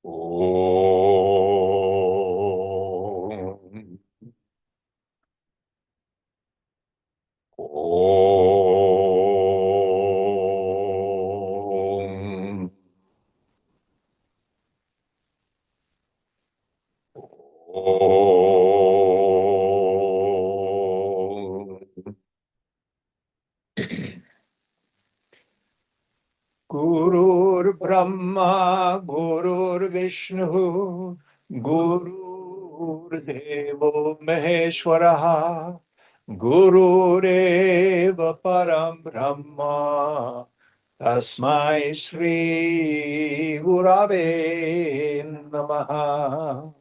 Om. Om. Om. Gurur Brahma, Gurur Vishnu, Gurur Devo Maheshwaraha, Gurureva Param Brahma, Tasmai Shri Gurave Namaha.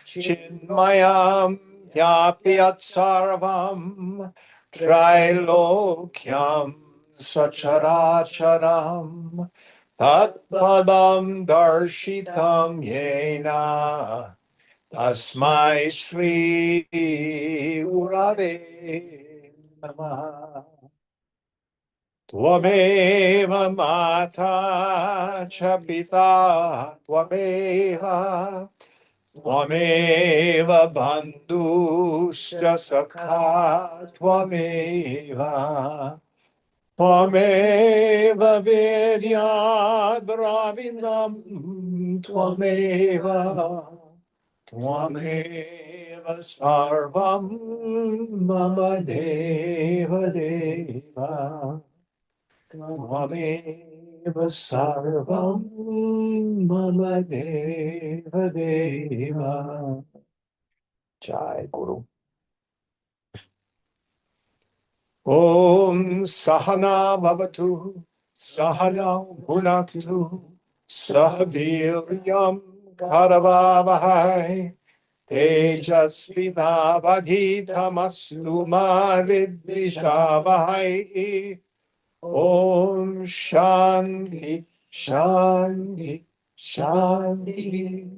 Chinmayam Vyapyat Sarvam Trilokyam Sacharacharam Tatpadam Darshitam Yena Tasmai Shri Gurave Namaha. Tvameva Mata Cha Pita Tvameva Tvameva bandhuscha sakha tvameva Tvameva vedya dravinam tvameva Tvameva sarvam mama deva deva Tvameva sarvam mama deva deva. Jai Guru. Om Sahana Bhavatu, Sahana Bhunaktu, Sahaviryam Karavavahai, Tejasvinavadhitamastu ma vidvishavahai. Om Shanti, Shanti, Shanti.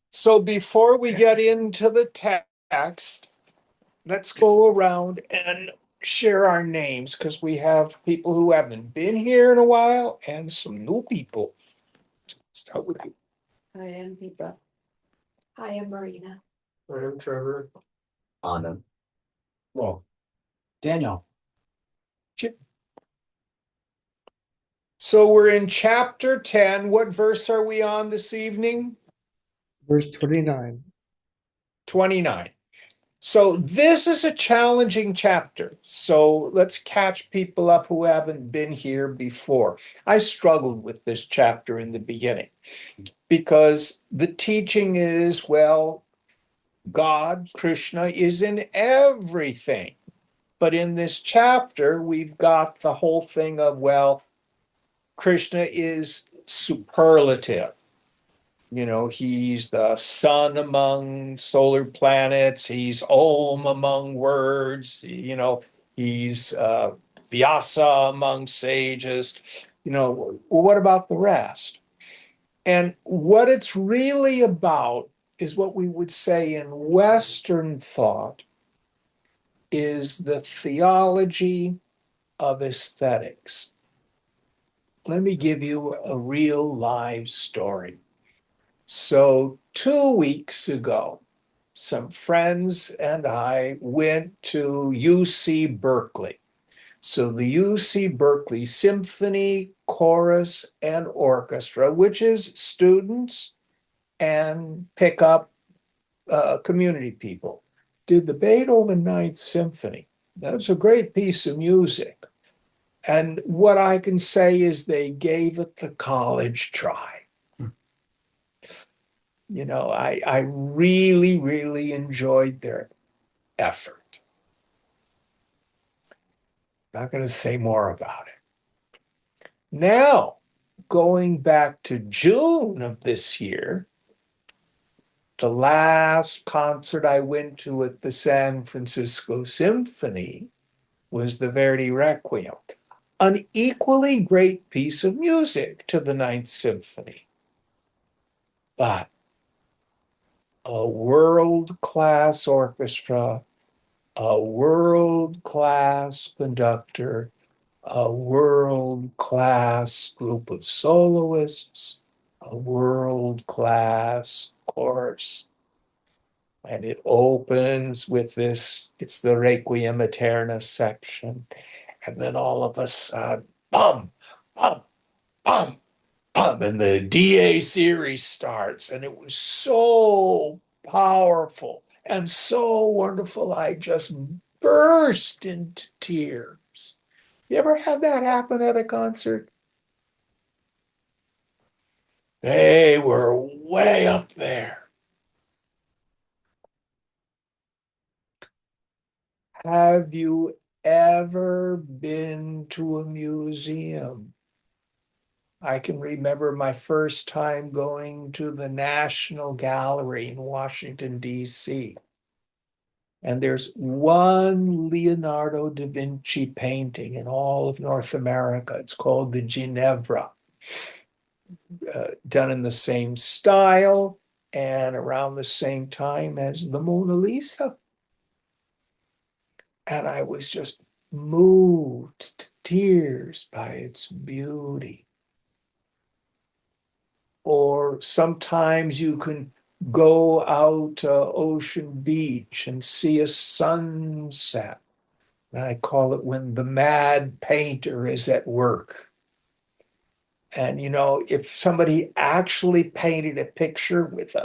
So before we get into the text, let's go around and share our names because we have people who haven't been here in a while and some new people. Start with you. Hi, I'm Deepa. Hi, I'm Marina. I'm Trevor. Anand. Well, Daniel. So we're in chapter 10. What verse are we on this evening? Verse 29. 29. So this is a challenging chapter. So let's catch people up who haven't been here before. I struggled with this chapter in the beginning because the teaching is, well, God, Krishna, is in everything. But in this chapter, we've got the whole thing of, well, Krishna is superlative. You know, he's the sun among solar planets. He's Om among words. You know, he's Vyasa among sages. You know, well, what about the rest? And what it's really about is what we would say in Western thought is the theology of aesthetics. Let me give you a real live story. So 2 weeks ago, some friends and I went to UC Berkeley. So the UC Berkeley Symphony, Chorus, and Orchestra, which is students and pickup community people, did the Beethoven Ninth Symphony. That was a great piece of music. And what I can say is they gave it the college try. You know, I really, really enjoyed their effort. Not going to say more about it. Now, going back to June of this year, the last concert I went to at the San Francisco Symphony was the Verdi Requiem, an equally great piece of music to the Ninth Symphony. But a world-class orchestra, a world-class conductor, a world-class group of soloists, a world-class chorus. And it opens with this, it's the Requiem Aeterna section. And then all of a sudden, bum, bum, bum, bum, and the DA series starts. And it was so powerful and so wonderful. I just burst into tears. You ever had that happen at a concert? They were way up there. Have you ever been to a museum? I can remember my first time going to the National Gallery in Washington, D.C. And there's one Leonardo da Vinci painting in all of North America. It's called the Ginevra, done in the same style and around the same time as the Mona Lisa. And I was just moved to tears by its beauty. Or sometimes you can go out to Ocean Beach and see a sunset. I call it when the mad painter is at work. And if somebody actually painted a picture with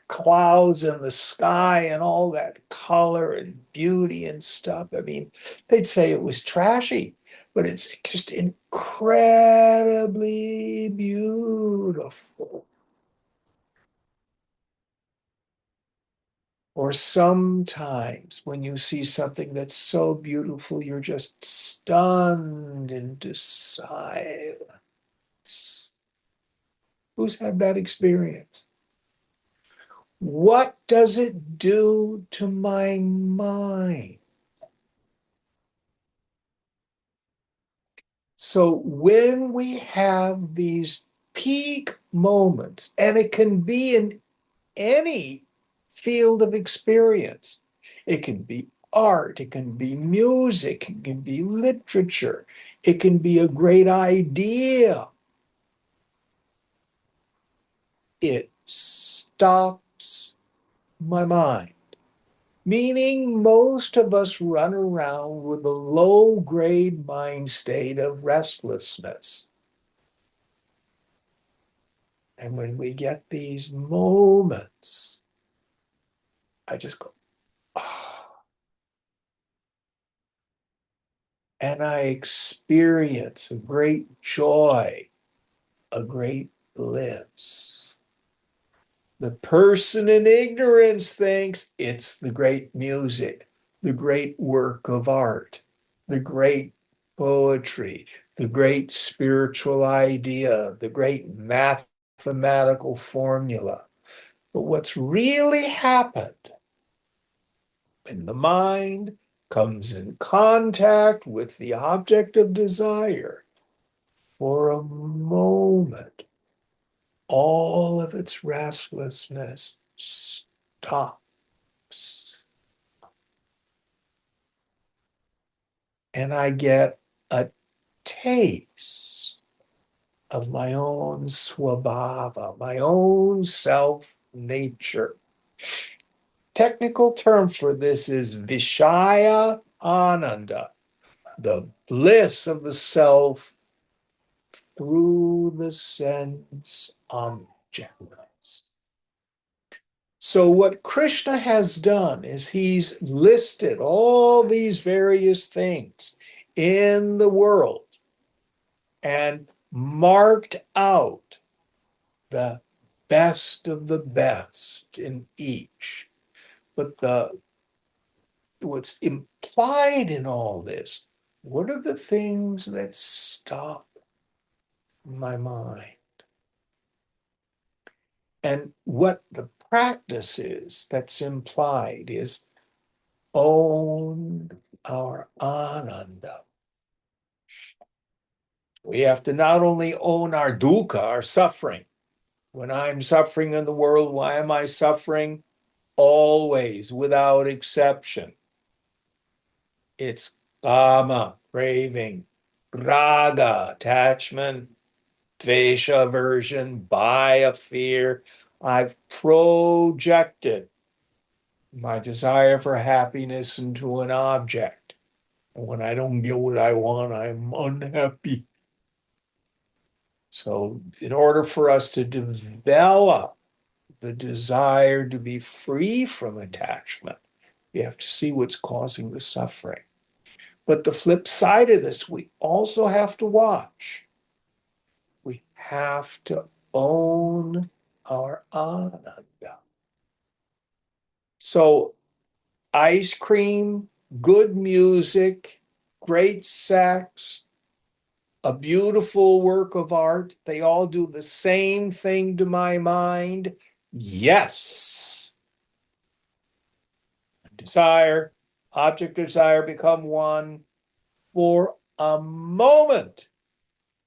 clouds in the sky and all that color and beauty and stuff, I mean, they'd say it was trashy, but it's just incredibly beautiful. Or sometimes when you see something that's so beautiful, you're just stunned into silence. Who's had that experience? What does it do to my mind? So when we have these peak moments, and it can be in any field of experience, it can be art, it can be music, it can be literature, it can be a great idea. It stops my mind. Meaning most of us run around with a low-grade mind state of restlessness. And when we get these moments, I just go, oh, and I experience a great joy, a great bliss. The person in ignorance thinks it's the great music, the great work of art, the great poetry, the great spiritual idea, the great mathematical formula. But what's really happened when the mind comes in contact with the object of desire for a moment, all of its restlessness stops. And I get a taste of my own swabhava, my own self nature. Technical term for this is Vishaya Ananda, the bliss of the self through the sense objects. So what Krishna has done is he's listed all these various things in the world and marked out the best of the best in each. But what's implied in all this, what are the things that stop my mind? And what the practice is that's implied is own our ananda. We have to not only own our dukkha, our suffering. When I'm suffering in the world, why am I suffering? Always, without exception. It's kama, craving. Raga, attachment. Dvesha, aversion. Bhaya, fear. I've projected my desire for happiness into an object. And when I don't get what I want, I'm unhappy. So, in order for us to develop the desire to be free from attachment, we have to see what's causing the suffering. But the flip side of this, we also have to watch. We have to own our ananda. So, ice cream, good music, great sex, a beautiful work of art, they all do the same thing to my mind. Yes. Desire, object desire become one. For a moment,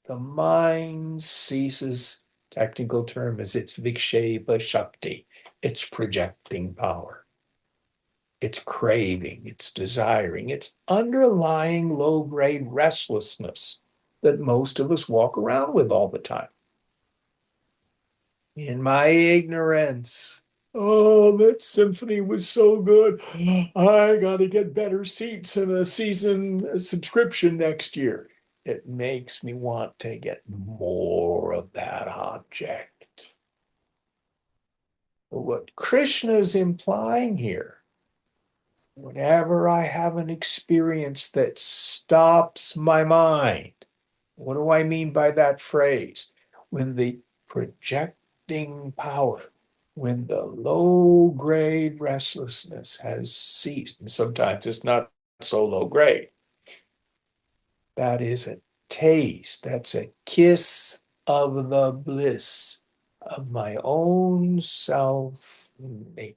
the mind ceases, technical term is its viksheva shakti, it's projecting power. It's craving, it's desiring, it's underlying low-grade restlessness that most of us walk around with all the time. In my ignorance, oh, that symphony was so good. I got to get better seats and a season subscription next year. It makes me want to get more of that object. But what Krishna is implying here, whenever I have an experience that stops my mind, what do I mean by that phrase? When the projecting power, when the low grade restlessness has ceased, and sometimes it's not so low grade, that is a taste, that's a kiss of the bliss of my own self nature.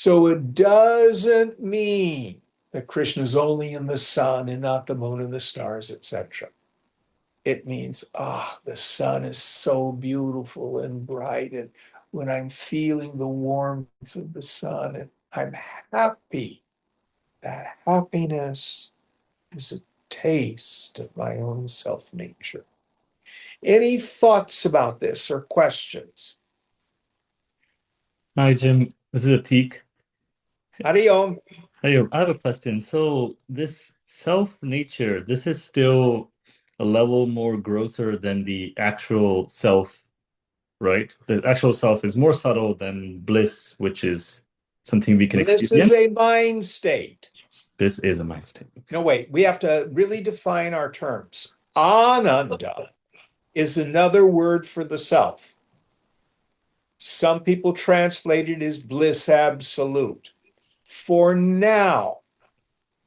So it doesn't mean that Krishna is only in the sun and not the moon and the stars, etc. It means, the sun is so beautiful and bright. And when I'm feeling the warmth of the sun and I'm happy, that happiness is a taste of my own self nature. Any thoughts about this or questions? Hi, Jim. This is Atik. Hari Om. Hey, I have a question. So this self nature, this is still a level more grosser than the actual self, right? The actual self is more subtle than bliss, which is something we can This is experience. a mind state. This is a mind state. No, wait, we have to really define our terms. Ananda is another word for the self. Some people translate it as bliss absolute. For now,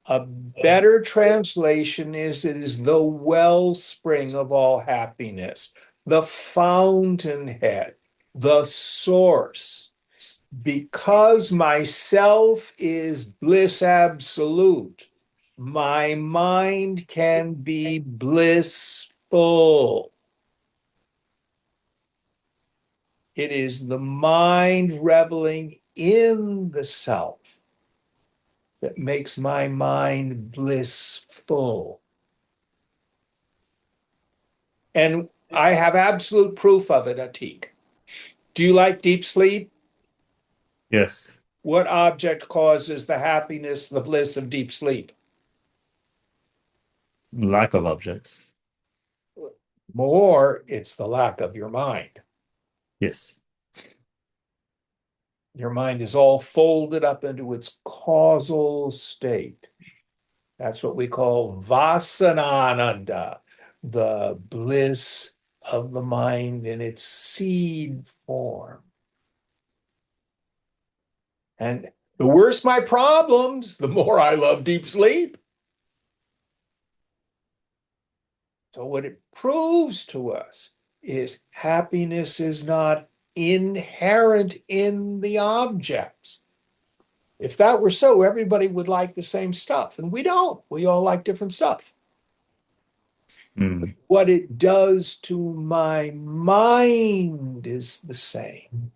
a better translation is it is the wellspring of all happiness, the fountainhead, the source. Because myself is bliss absolute, my mind can be blissful. It is the mind reveling in the self that makes my mind blissful. And I have absolute proof of it, Atik. Do you like deep sleep? Yes. What object causes the happiness, the bliss of deep sleep? Lack of objects. More, it's the lack of your mind. Yes. Your mind is all folded up into its causal state. That's what we call vasanananda, the bliss of the mind in its seed form. And the worse my problems, the more I love deep sleep. So what it proves to us is happiness is not inherent in the objects. If that were so, everybody would like the same stuff, and we don't. We all like different stuff. Mm. What it does to my mind is the same.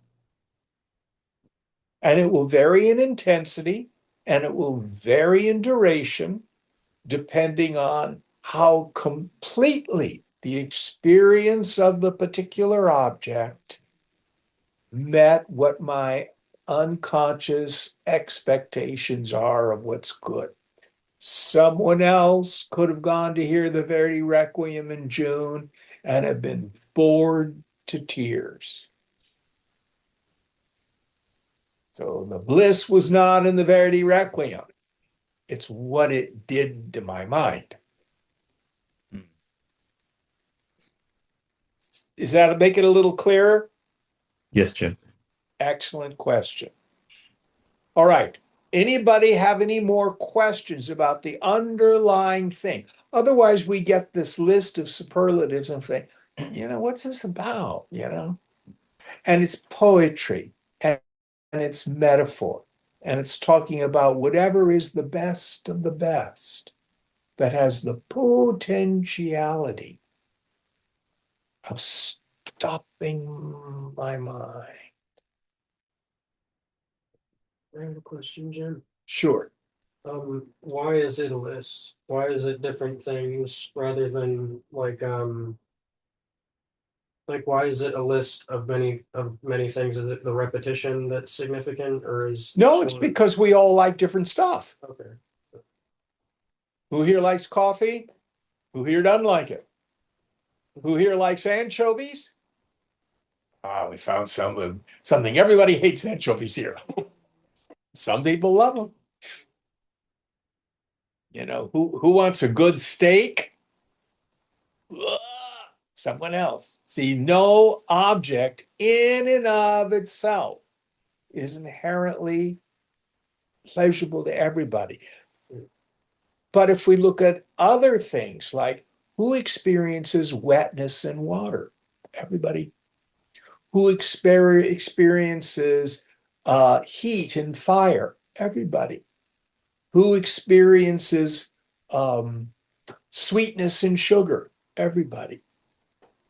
And it will vary in intensity. and it will vary in duration depending on how completely the experience of the particular object met what my unconscious expectations are of what's good. Someone else could have gone to hear the Verdi Requiem in June and have been bored to tears. So the bliss was not in the Verdi Requiem. It's what it did to my mind. Is that make it a little clearer? Yes, Jim. Excellent question. All right. Anybody have any more questions about the underlying thing? Otherwise, we get this list of superlatives and think, what's this about? And it's poetry and it's metaphor and it's talking about whatever is the best of the best that has the potentiality of stopping my mind. I have a question, Jim. Sure. Why is it a list? Why is it different things rather than like why is it a list of many things? Is it the repetition that's significant, or is No, each it's one- because we all like different stuff. Okay. Who here likes coffee? Who here doesn't like it? Who here likes anchovies? Ah, we found something. Everybody hates anchovies here. Some people love them. Who wants a good steak? Ugh, someone else. See, no object in and of itself is inherently pleasurable to everybody. But if we look at other things like who experiences wetness and water? Everybody. Who experiences heat and fire? Everybody. Who experiences sweetness and sugar? Everybody.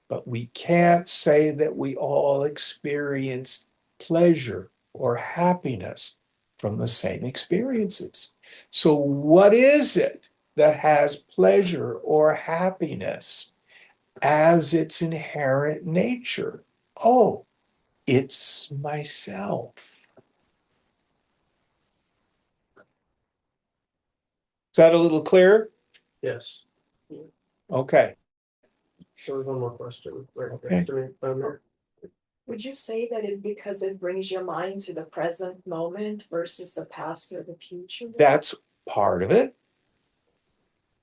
But we can't say that we all experience pleasure or happiness from the same experiences. So what is it that has pleasure or happiness as its inherent nature? Oh, it's myself. Is that a little clearer? Yes. Okay. There was one more question. Right Okay. after me, there. Would you say that because it brings your mind to the present moment versus the past or the future? That's part of it.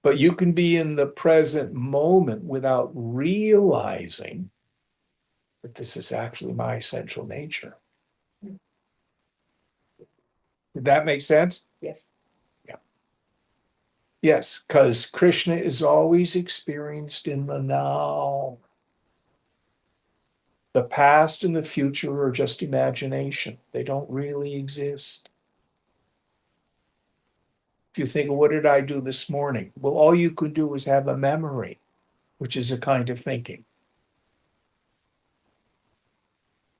But you can be in the present moment without realizing that this is actually my essential nature. Did that make sense? Yes. Yes, because Krishna is always experienced in the now. The past and the future are just imagination. They don't really exist. If you think, what did I do this morning? Well, all you could do was have a memory, which is a kind of thinking.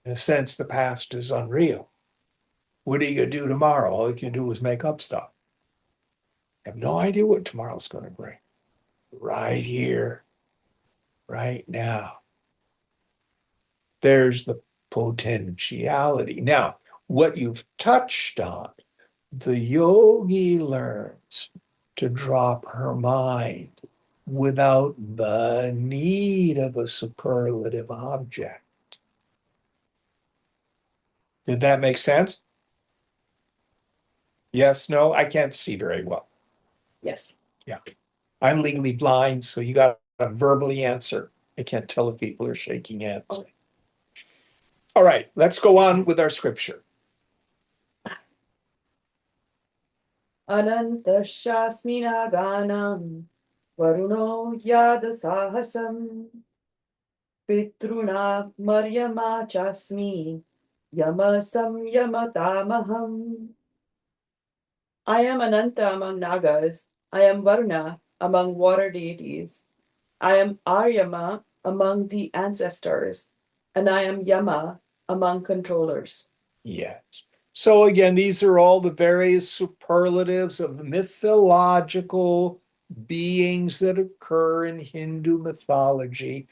In a sense, the past is unreal. What are you going to do tomorrow? All you can do is make up stuff. You have no idea what tomorrow's going to bring. Right here, right now. There's the potentiality. Now, what you've touched on, the yogi learns to drop her mind without the need of a superlative object. Did that make sense? Yes, no, I can't see very well. Yes. I'm legally blind, so you got to verbally answer. I can't tell if people are shaking hands. Okay. All right, let's go on with our scripture. Anantashasminaganam Varuno Yadasahasam Pitruna Maryama Chasmi Yamasam Yamatamaham. I am Ananta among Nagas. I am Varuna among water deities. I am Aryama among the ancestors. And I am Yama among controllers. Yes. So again, these are all the various superlatives of mythological beings that occur in Hindu mythology.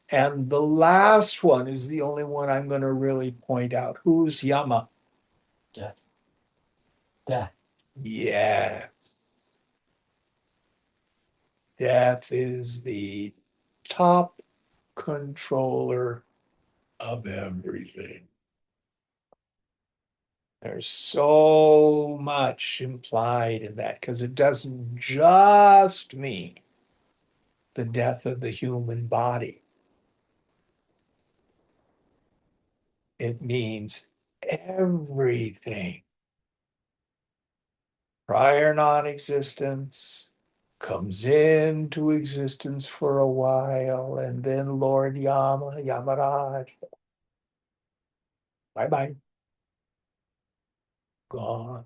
And the last one is the only one I'm going to really point out. Who's Yama? Death. Death. Yes. Death is the top controller of everything. There's so much implied in that because it doesn't just mean the death of the human body. It means everything. Prior non-existence comes into existence for a while, and then Lord Yamaraj, bye-bye, gone.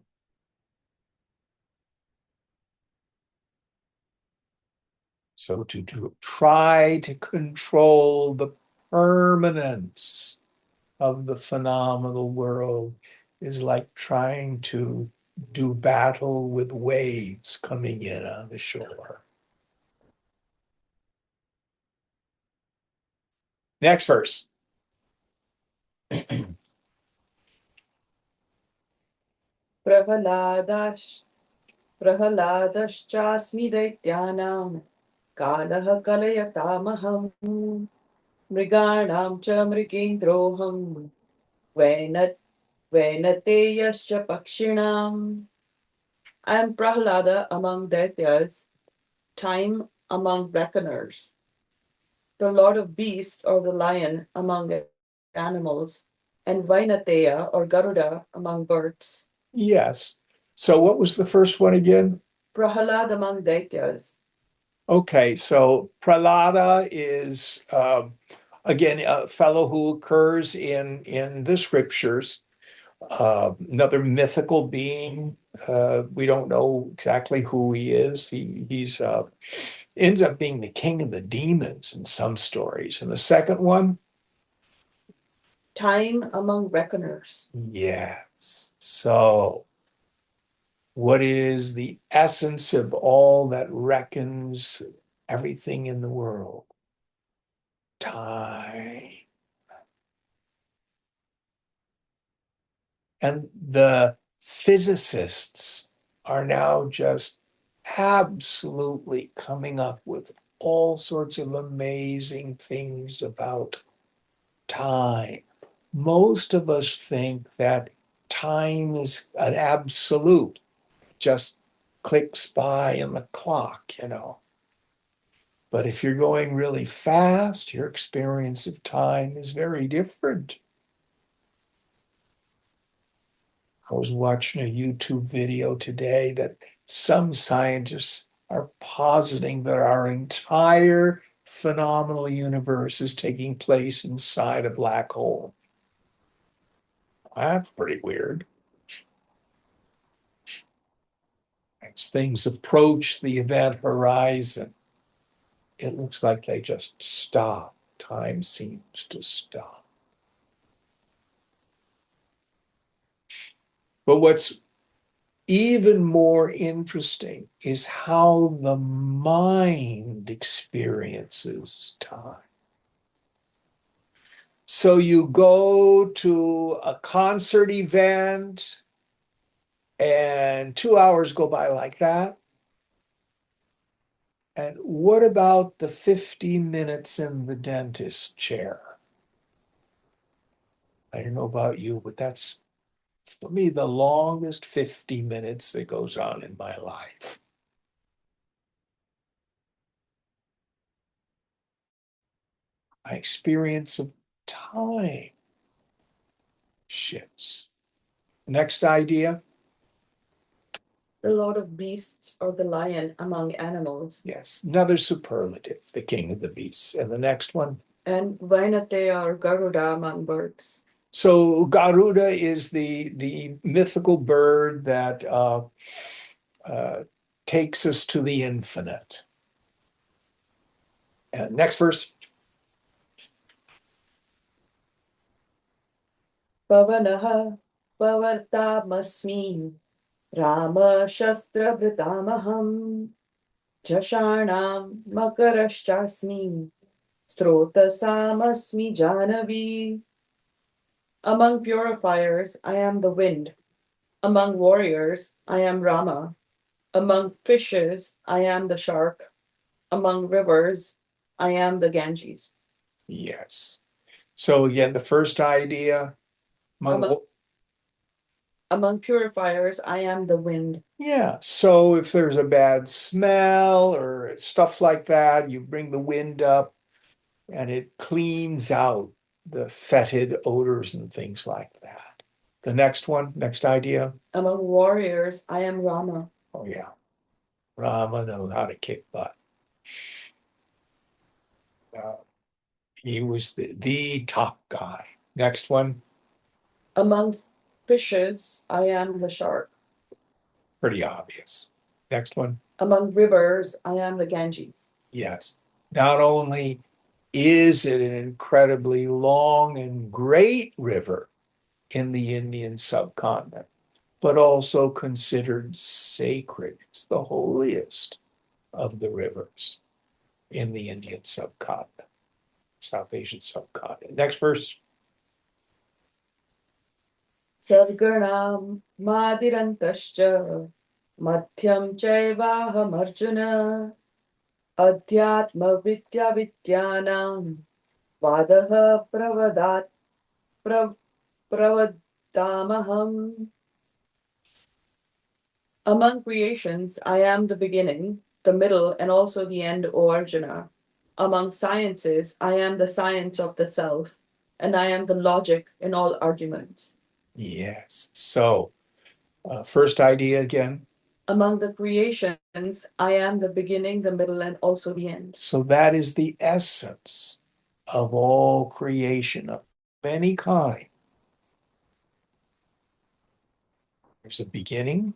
So to try to control the permanence of the phenomenal world is like trying to do battle with waves coming in on the shore. Next verse. प्रह्लादश्चास्मि दैत्यानां कालः कलयतामहं मृगाणां च मृगेन्द्रोऽहं वैनतेयश्च पक्षिणाम्. I am Prahlada among Daityas, Time among reckoners, the lord of beasts or the lion among animals, and Vainateya or Garuda among birds. Yes. So what was the first one again? Prahlad among Daityas. Okay, so Prahlada is again a fellow who occurs in the scriptures, another mythical being. We don't know exactly who he is. He's ends up being the king of the demons in some stories. And the second one, Time among reckoners. yes. So what is the essence of all that reckons everything in the world? Time. And the physicists are now just absolutely coming up with all sorts of amazing things about time. Most of us think that time is an absolute, just clicks by in the clock. But if you're going really fast, your experience of time is very different. I was watching a YouTube video today that some scientists are positing that our entire phenomenal universe is taking place inside a black hole. That's pretty weird. As things approach the event horizon, it looks like they just stop. Time seems to stop. But what's even more interesting is how the mind experiences time. So you go to a concert event and 2 hours go by like that. And what about the 50 minutes in the dentist chair? I don't know about you, but that's for me the longest 50 minutes that goes on in my life. My experience of time shifts. Next idea. The lord of beasts or the lion among animals. Yes, another superlative, the king of the beasts. And the next one. And Vainateya or Garuda among birds. So Garuda is the mythical bird that takes us to the infinite. And next verse. Pavanaha Pavartamasmi Rama Shastra Vritamaham Jashanam Makarashchasmi Strotasamasmi Janavi. Among purifiers, I am the wind. Among warriors, I am Rama. Among fishes, I am the shark. Among rivers, I am the Ganges. Yes. So again, the first idea among Among purifiers, I am the wind. yeah. So if there's a bad smell or stuff like that, you bring the wind up and it cleans out the fetid odors and things like that. The next one, next idea. Among warriors, I am Rama. Oh yeah. Rama knows how to kick butt. He was the top guy. Next one, Among fishes, I am the shark. pretty obvious. Next one, Among rivers, I am the Ganges. yes. Not only is it an incredibly long and great river in the Indian subcontinent, but also considered sacred. It's the holiest of the rivers in the Indian subcontinent, South Asian subcontinent. Next verse. Sarganam Madirantascha Madhyam Chaivahamarjuna Adhyatma Vidya Vidyanam Vadaha Pravadamaham. Among creations, I am the beginning, the middle, and also the end, O Arjuna. Among sciences, I am the science of the self, and I am the logic in all arguments. Yes. So, first idea again. Among the creations, I am the beginning, the middle, and also the end. So that is the essence of all creation of any kind. There's a beginning,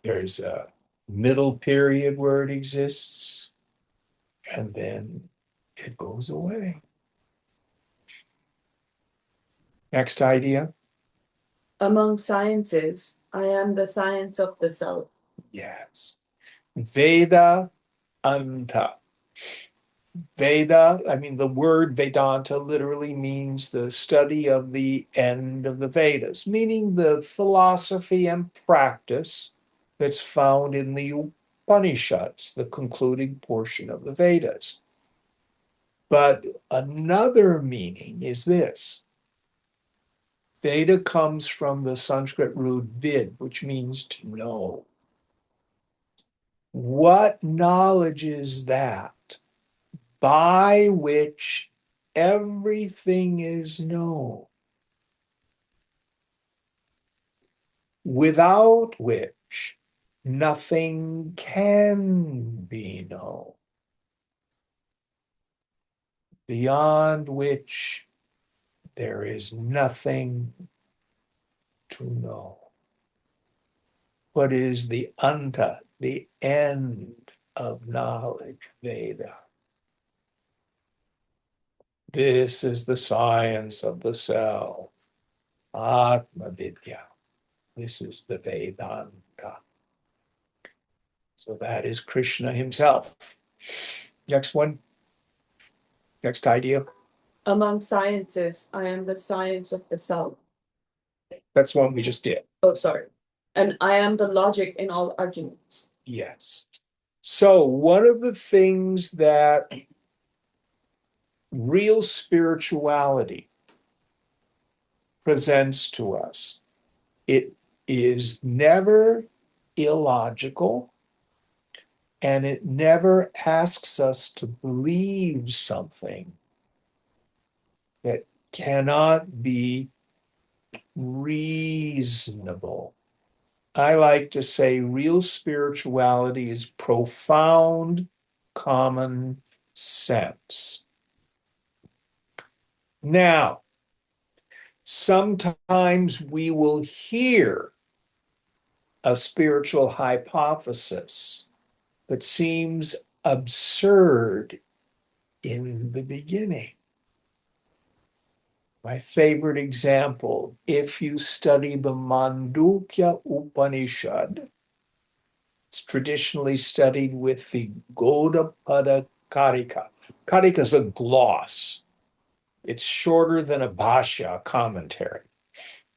there's a middle period where it exists, and then it goes away. Next idea. Among sciences, I am the science of the self. Yes. Veda Anta. Veda, I mean, the word Vedanta literally means the study of the end of the Vedas, meaning the philosophy and practice that's found in the Upanishads, the concluding portion of the Vedas. But another meaning is this. Veda comes from the Sanskrit root vid, which means to know. What knowledge is that by which everything is known, without which nothing can be known, beyond which there is nothing to know? What is the anta, the end of knowledge, Veda? This is the science of the self, Atma Vidya. This is the Vedanta. So that is Krishna himself. Next one. Next idea. Among sciences, I am the science of the self. That's one we just did. Oh, sorry. And I am the logic in all arguments. Yes. So one of the things that real spirituality presents to us, it is never illogical, and it never asks us to believe something that cannot be reasonable. I like to say real spirituality is profound common sense. Now, sometimes we will hear a spiritual hypothesis that seems absurd in the beginning. My favorite example, if you study the Mandukya Upanishad, it's traditionally studied with the Gaudapada Karika. Karika is a gloss. It's shorter than a bhashya, commentary.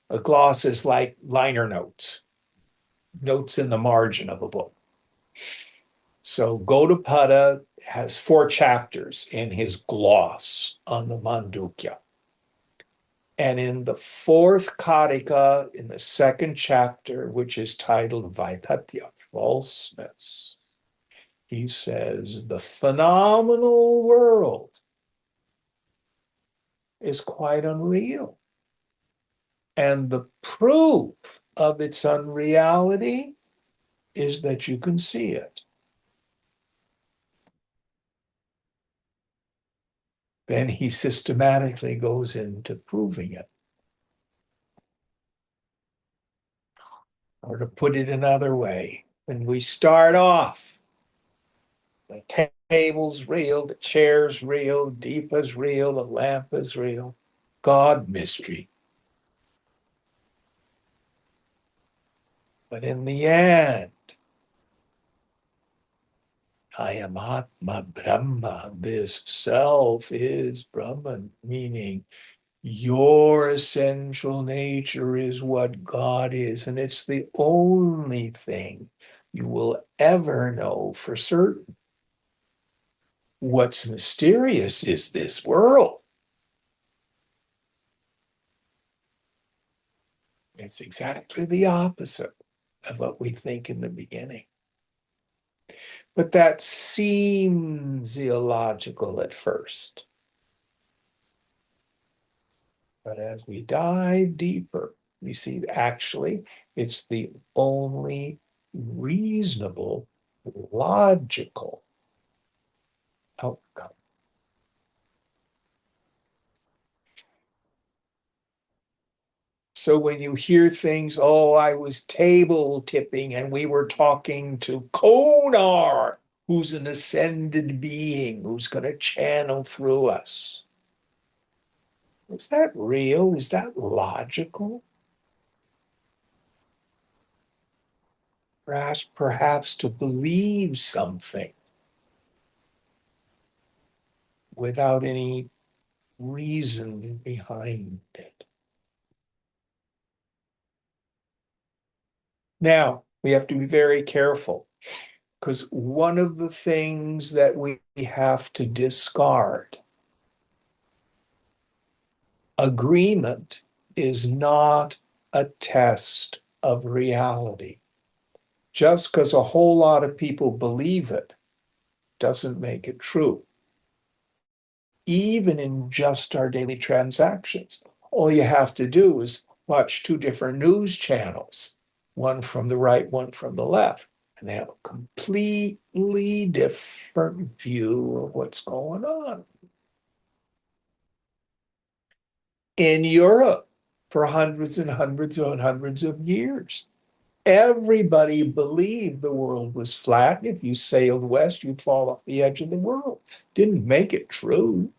A gloss is like liner notes, notes in the margin of a book. So Gaudapada has 4 chapters in his gloss on the Mandukya. And in the 4th Karika, in the 2nd chapter, which is titled Vaipatya, falseness, he says the phenomenal world is quite unreal. And the proof of its unreality is that you can see it. Then he systematically goes into proving it. Or to put it another way, when we start off, the table's real, the chair's real, Deepa's real, the lamp is real. God mystery. But in the end, I am Atma Brahma. This self is Brahman, meaning your essential nature is what God is, and it's the only thing you will ever know for certain. What's mysterious is this world. It's exactly the opposite of what we think in the beginning. But that seems illogical at first. But as we dive deeper, we see actually it's the only reasonable, logical outcome. So when you hear things, oh, I was table tipping and we were talking to Konar, who's an ascended being who's going to channel through us. Is that real? Is that logical? Perhaps to believe something without any reason behind it. Now, we have to be very careful because one of the things that we have to discard, agreement is not a test of reality. Just because a whole lot of people believe it doesn't make it true. Even in just our daily transactions, all you have to do is watch 2 different news channels, one from the right, one from the left, and they have a completely different view of what's going on. In Europe, for hundreds and hundreds and hundreds of years, everybody believed the world was flat. If you sailed west, you'd fall off the edge of the world. Didn't make it true.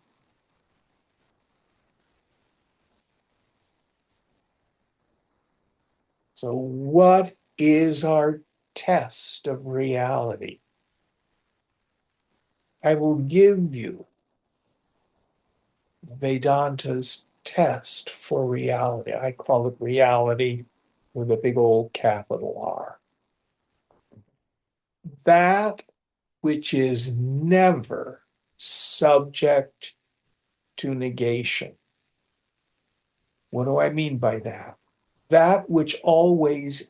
So what is our test of reality? I will give you Vedanta's test for reality. I call it reality with a big old capital R. That which is never subject to negation. What do I mean by that? That which always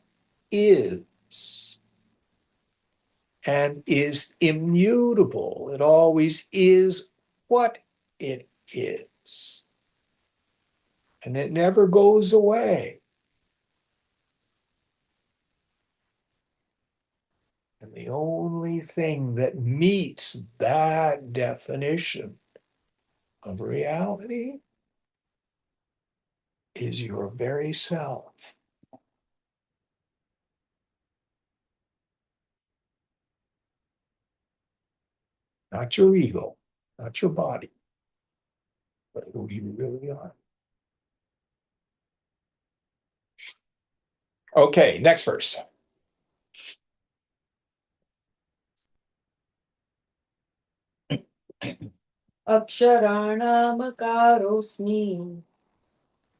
is and is immutable. It always is what it is. And it never goes away. And the only thing that meets that definition of reality is your very self. Not your ego, not your body, but who you really are. Okay, next verse. अक्षराणामकारोऽस्मि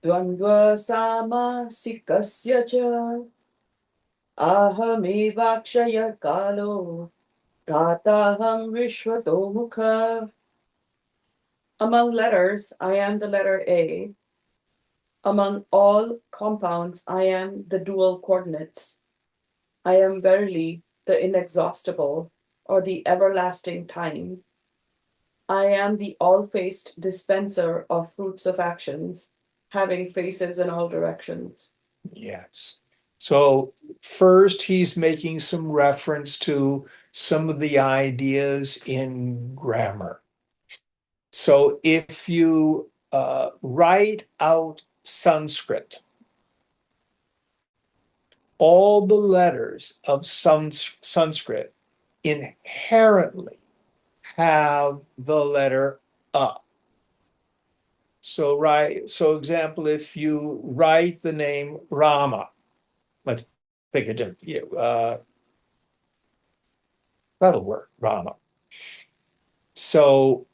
द्वन्द्वसामासिकस्य च अहमेवाक्षयकालो धाताहं विश्वतो मुखः. Among letters, I am the letter A. Among all compounds, I am the dual coordinates. I am verily the inexhaustible, or the everlasting time. I am the all-faced dispenser of fruits of actions, having faces in all directions. Yes. So first, he's making some reference to some of the ideas in grammar. So if you write out Sanskrit, all the letters of Sanskrit inherently have the letter A. So example, if you write the name Rama, let's pick a different, that'll work, Rama. So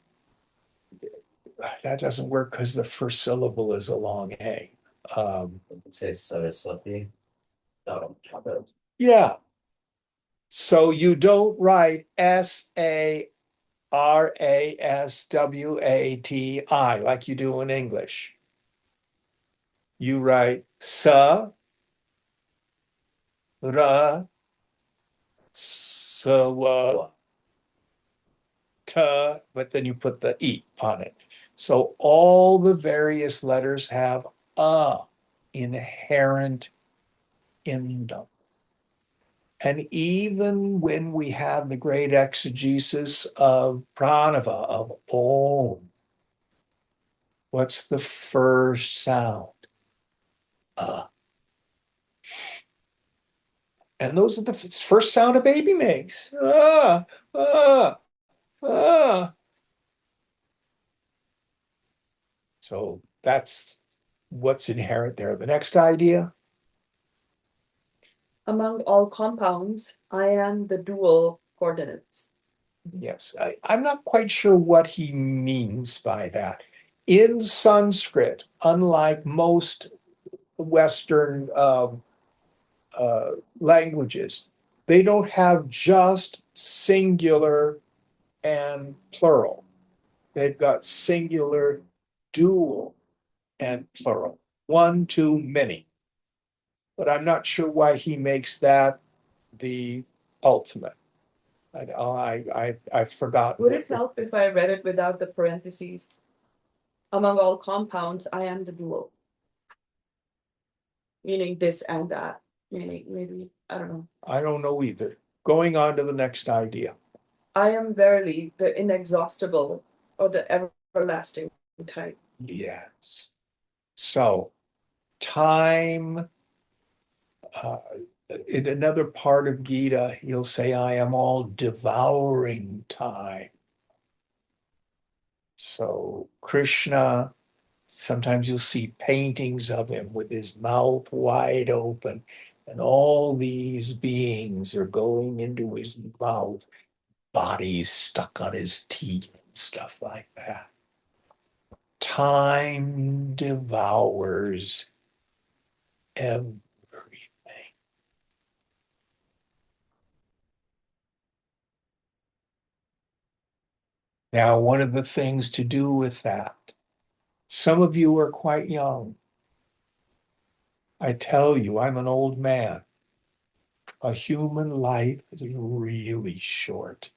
that doesn't work because the first syllable is a long A. It says Saraswati. Yeah. So you don't write Saraswati like you do in English. You write sa, ra, sa, ta, but then you put the E on it. So all the various letters have a inherent in them. And even when we have the great exegesis of pranava, of Om, what's the first sound? And those are the first sound a baby makes. So that's what's inherent there. The next idea. Among all compounds, I am the dual coordinates. Yes, I'm not quite sure what he means by that. In Sanskrit, unlike most Western languages, they don't have just singular and plural. They've got singular, dual, and plural. One, two, many. But I'm not sure why he makes that the ultimate. I forgot. Would it help if I read it without the parentheses? Among all compounds, I am the dual. Meaning this and that. Meaning maybe, I don't know. I don't know either. Going on to the next idea. I am verily the inexhaustible, or the everlasting type. Yes. So time, in another part of Gita, he'll say, I am all devouring time. So Krishna, sometimes you'll see paintings of him with his mouth wide open, and all these beings are going into his mouth, bodies stuck on his teeth and stuff like that. Time devours everything. Now, one of the things to do with that, some of you are quite young. I tell you, I'm an old man. A human life is really short.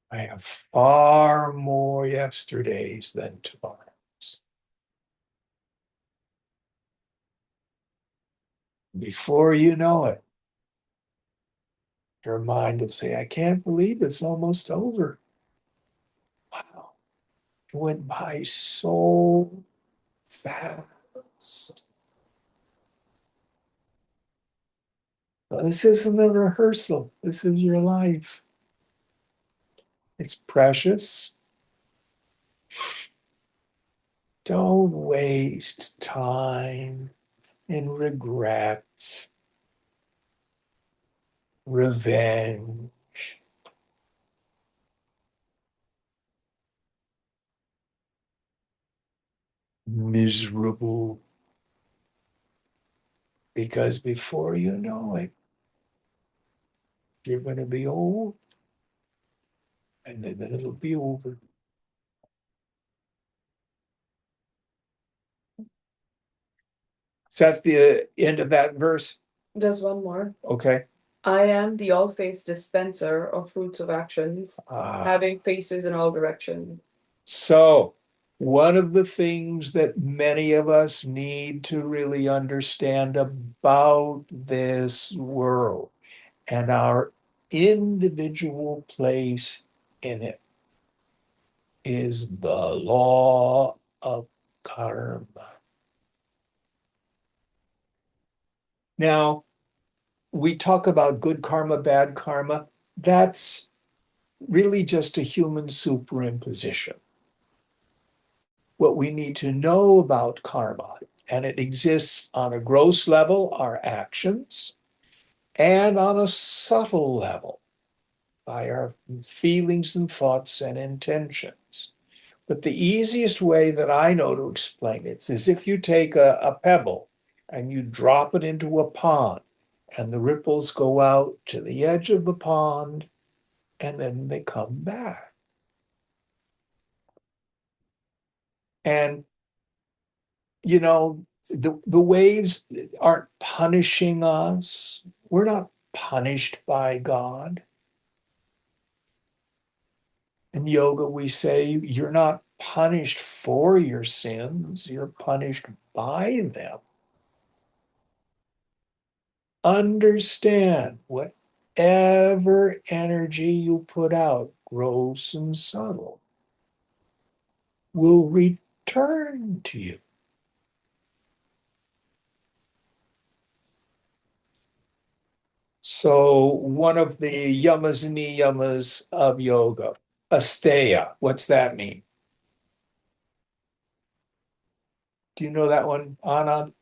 I have far more yesterdays than tomorrows. Before you know it, your mind will say, I can't believe it's almost over. Wow, it went by so fast. Well, this isn't a rehearsal. This is your life. It's precious. Don't waste time in regrets, revenge. Miserable, because before you know it, you're going to be old and then it'll be over. So that's the end of that verse. There's one more. Okay. I am the all-faced dispenser of fruits of actions, Ah. having faces in all directions. So, one of the things that many of us need to really understand about this world and our individual place in it is the law of karma. Now, we talk about good karma, bad karma. That's really just a human superimposition. What we need to know about karma, and it exists on a gross level, our actions, and on a subtle level, by our feelings and thoughts and intentions. But the easiest way that I know to explain it is if you take a pebble and you drop it into a pond, and the ripples go out to the edge of the pond, and then they come back. And you know, the waves aren't punishing us. We're not punished by God. In yoga, we say you're not punished for your sins, you're punished by them. Understand whatever energy you put out, gross and subtle, will return to you. So one of the yamas and niyamas of yoga, asteya, what's that mean? Do you know that one, Anand?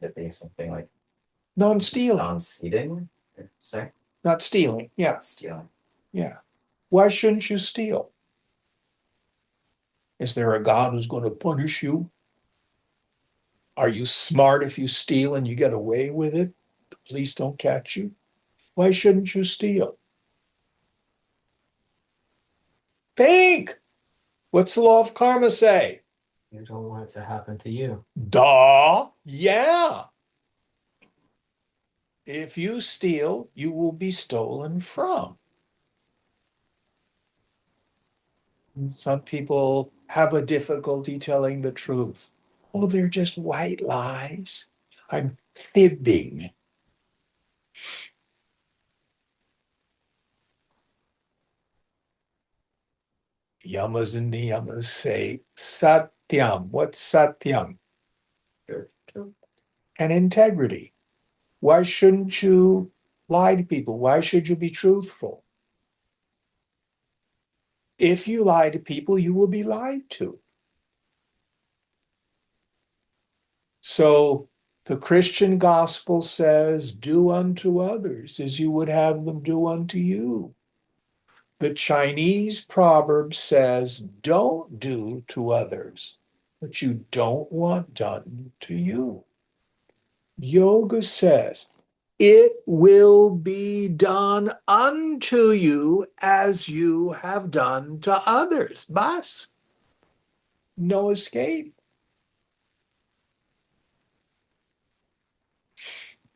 That being something like Non-stealing, non-seating. Sorry, not stealing. Yeah, stealing. yeah. Why shouldn't you steal? Is there a God who's going to punish you? Are you smart if you steal and you get away with it? The police don't catch you. Why shouldn't you steal? Think. What's the law of karma say? You don't want it to happen to you. Duh. Yeah. If you steal, you will be stolen from. Some people have a difficulty telling the truth. Oh, they're just white lies. I'm fibbing. Yamas and niyamas say satyam. What's satyam? Truth. And integrity. Why shouldn't you lie to people? Why should you be truthful? If you lie to people, you will be lied to. So the Christian gospel says, do unto others as you would have them do unto you. The Chinese proverb says, don't do to others what you don't want done to you. Yoga says, it will be done unto you as you have done to others. Bas. No escape.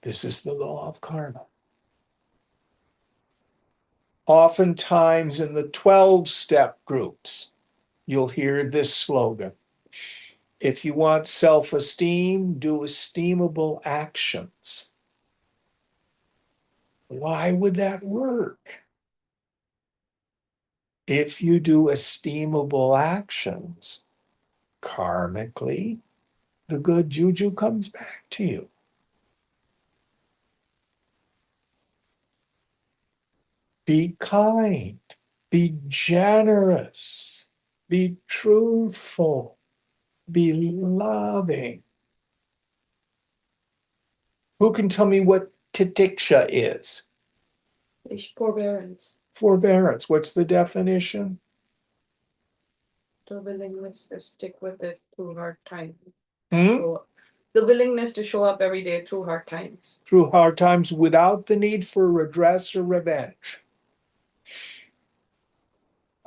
This is the law of karma. Oftentimes in the 12-step groups, you'll hear this slogan. If you want self-esteem, do esteemable actions. Why would that work? If you do esteemable actions, karmically, the good juju comes back to you. Be kind, be generous, be truthful, be loving. Who can tell me what titiksha is? Forbearance, Forbearance. What's the definition? the willingness to stick with it through hard times. Hmm? The willingness to show up every day through hard times. Through hard times without the need for redress or revenge.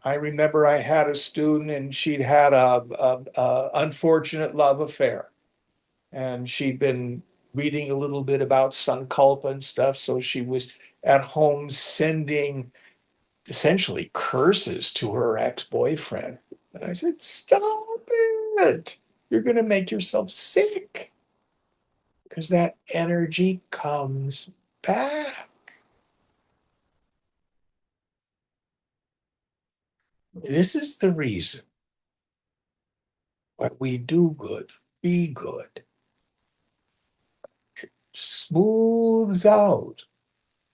I remember I had a student and she'd had a unfortunate love affair. And she'd been reading a little bit about Sankalpa and stuff, so she was at home sending essentially curses to her ex-boyfriend. And I said, stop it. You're going to make yourself sick because that energy comes back. This is the reason when we do good, be good, smooths out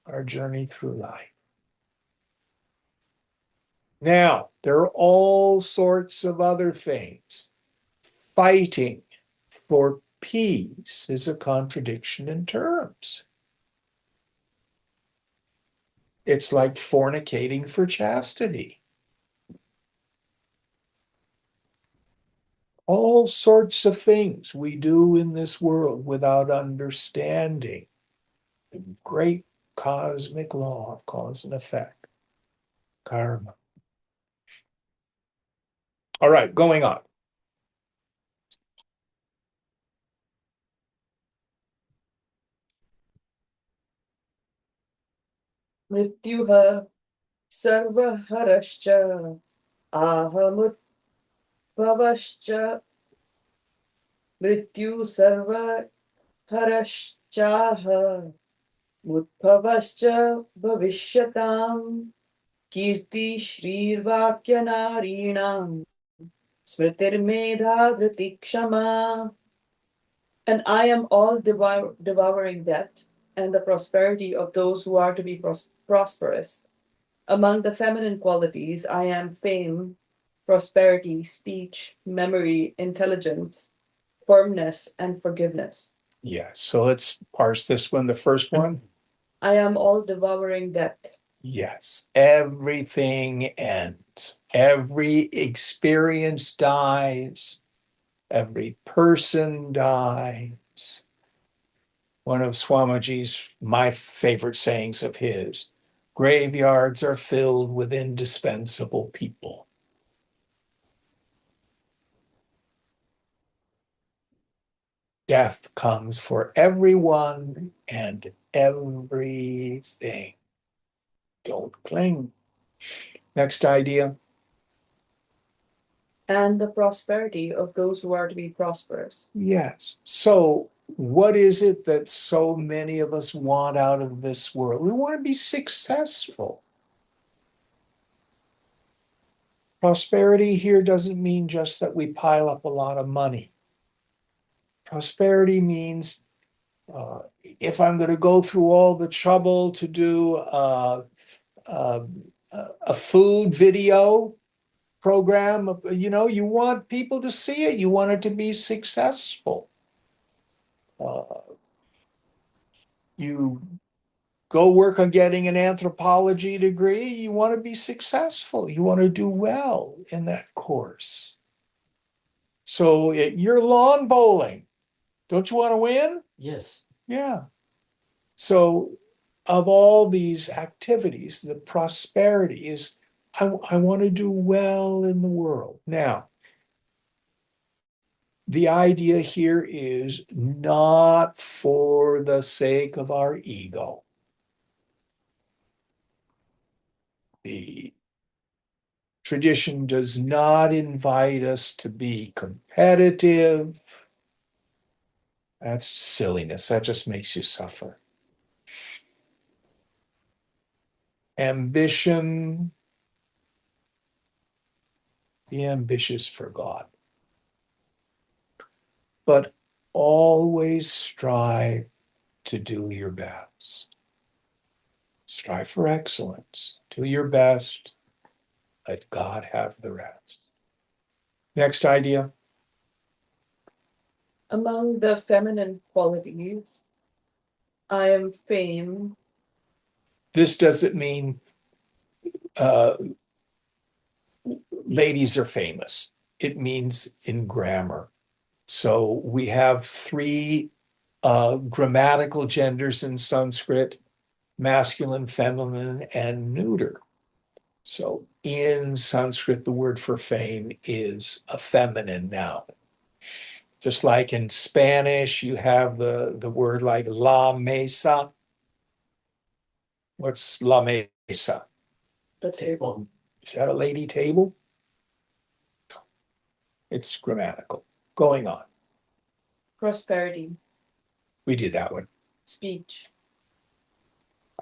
our journey through life. Now, there are all sorts of other things. Fighting for peace is a contradiction in terms. It's like fornicating for chastity. All sorts of things we do in this world without understanding the great cosmic law of cause and effect, karma. All right, going on. Mrityuha sarvaharascha ahamutbhavascha mrityu sarvaharaschaha mutbhavascha bhavishyatam kirti shrirvakyanarīణam smritirmedha vritikshama. And I am all devouring death and the prosperity of those who are to be prosperous. Among the feminine qualities, I am fame, prosperity, speech, memory, intelligence, firmness, and forgiveness. Yes, so let's parse this one. The first one. I am all devouring death. Yes, everything ends. Every experience dies. Every person dies. One of Swamiji's, my favorite sayings of his, graveyards are filled with indispensable people. Death comes for everyone and everything. Don't cling. Next idea. And the prosperity of those who are to be prosperous. Yes. So what is it that so many of us want out of this world? We want to be successful. Prosperity here doesn't mean just that we pile up a lot of money. Prosperity means if I'm going to go through all the trouble to do a food video program, you want people to see it. You want it to be successful. You go work on getting an anthropology degree. You want to be successful. You want to do well in that course. So you're lawn bowling. Don't you want to win? Yes. Yeah. So of all these activities, the prosperity is, I want to do well in the world. Now, the idea here is not for the sake of our ego. The tradition does not invite us to be competitive. That's silliness. That just makes you suffer. Ambition, be ambitious for God. But always strive to do your best. Strive for excellence. Do your best. – Let God have the rest. Next idea. Among the feminine qualities, I am fame. This doesn't mean uh, ladies are famous. It means in grammar. So we have three grammatical genders in Sanskrit: masculine, feminine, and neuter. So in Sanskrit, the word for fame is a feminine noun. Just like in Spanish, you have the word like la mesa. What's la mesa? The table. Is that a lady table? It's grammatical. Going on. Prosperity. We did that one. Speech.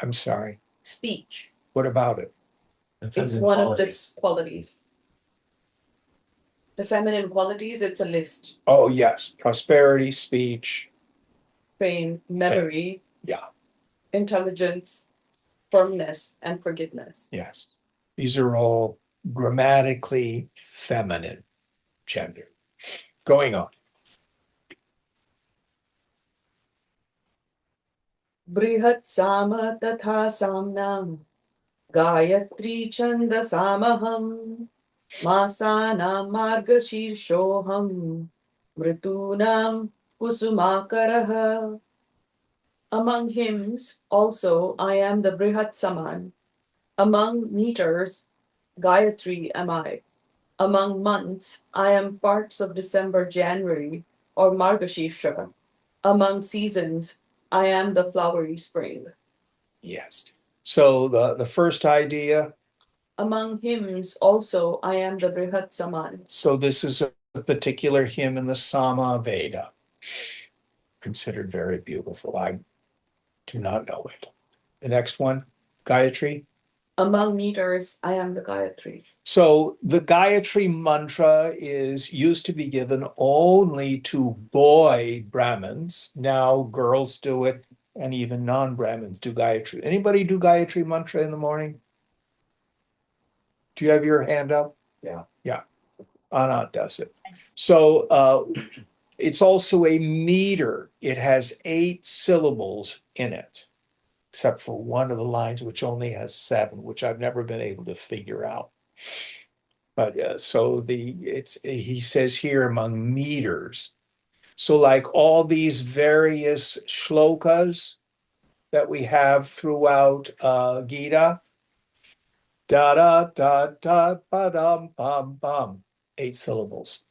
I'm sorry. Speech. What about it? It's one of the qualities. The feminine qualities, it's a list. Oh, yes. Prosperity, speech. Fame, memory, Yeah, intelligence, firmness, and forgiveness. yes. These are all grammatically feminine gender. Going on. Brihat sama tatha samnam, Gayatri chandasamaham, Masanam margashirshoham, Mritunam kusumakaraha. Among hymns also I am the Brihat Saman. Among meters, Gayatri am I. Among months, I am parts of December, January, or Margashirsha. Among seasons, I am the flowery spring. Yes. So the first idea, Among hymns also I am the Brihat Saman. so this is a particular hymn in the Sama Veda, considered very beautiful. I do not know it. The next one, Gayatri. Among meters, I am the Gayatri. So the Gayatri mantra is used to be given only to boy Brahmins. Now girls do it, and even non-Brahmins do Gayatri. Anybody do Gayatri mantra in the morning? Do you have your hand up? Yeah. Yeah. Anand does it. So it's also a meter. It has 8 syllables in it, except for one of the lines which only has 7, which I've never been able to figure out. But so he says here among meters. So like all these various shlokas that we have throughout Gita, da da da da ba dum bum bum, 8 syllables.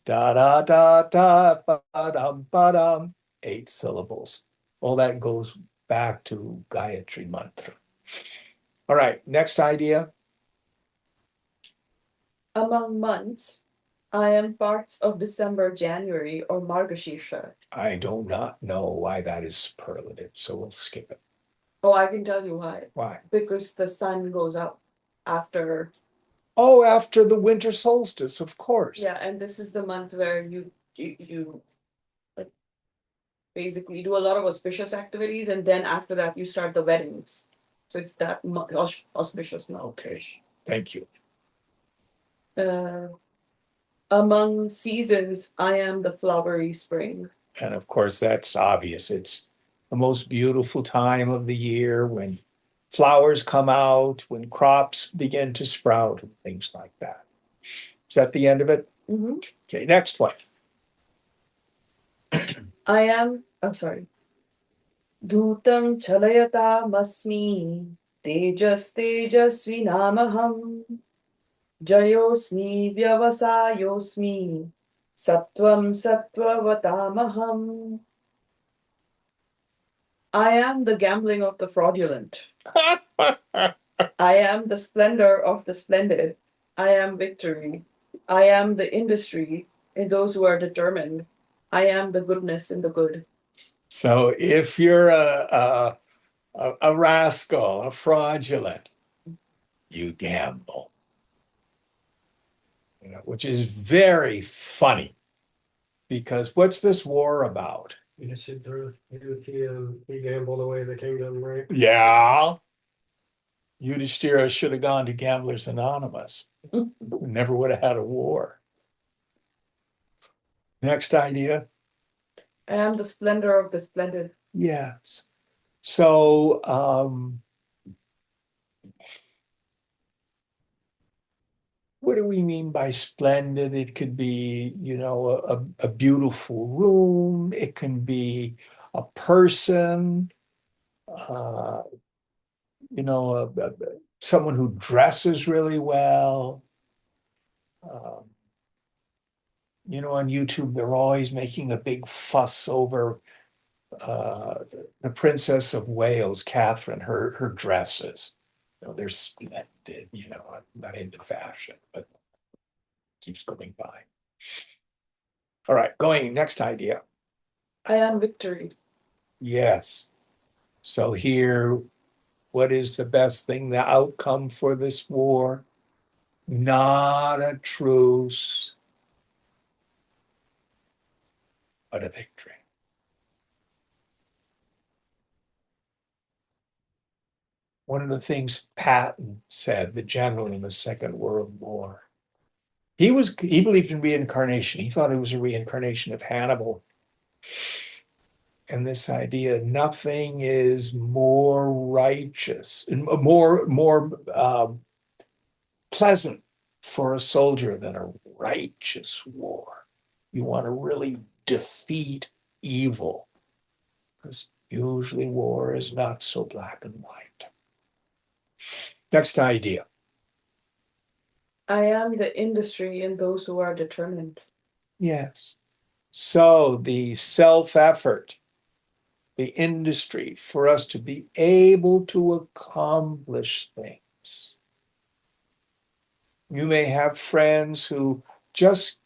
Da da da da ba dum, 8 syllables. All that goes back to Gayatri mantra. All right, next idea. Among months, I am parts of December, January, or Margashirsha. I do not know why that is superlative, so we'll skip it. Oh, I can tell you why. Why? Because the sun goes up after. Oh, after the winter solstice, of course. Yeah, and this is the month where you like basically do a lot of auspicious activities, and then after that you start the weddings. So it's that auspicious month. Okay, thank you. Among seasons, I am the flowery spring. And of course, that's obvious. It's the most beautiful time of the year when flowers come out, when crops begin to sprout and things like that. Is that the end of it? Mm-hmm. Okay, next one. I'm sorry. Dhutam chalayatam tejasvinamaham jayosmi vyavasayosmi sattvam sattvavatamaham. I am the gambling of the fraudulent. I am the splendor of the splendid. I am victory. I am the industry in those who are determined. I am the goodness in the good. So if you're a rascal, a fraudulent, you gamble. Which is very funny, because what's this war about? He gambled away the kingdom, right? Yeah. Yudhishthira should have gone to Gamblers Anonymous. We never would have had a war. Next idea. I am the splendor of the splendid. Yes. So, what do we mean by splendid? It could be, a beautiful room. It can be a person, uh, someone who dresses really well. Um, on YouTube, they're always making a big fuss over the Princess of Wales, Catherine, her dresses. They're splendid, I'm not into fashion, but keeps going by. All right, going next idea. I am victory. Yes. So here, what is the best thing, the outcome for this war? Not a truce, but a victory. One of the things Patton said, the general in the Second World War, he believed in reincarnation. He thought it was a reincarnation of Hannibal. And this idea, nothing is more righteous and more pleasant for a soldier than a righteous war. You want to really defeat evil, because usually war is not so black and white. Next idea. I am the industry in those who are determined. Yes. So the self-effort, the industry for us to be able to accomplish things. You may have friends who just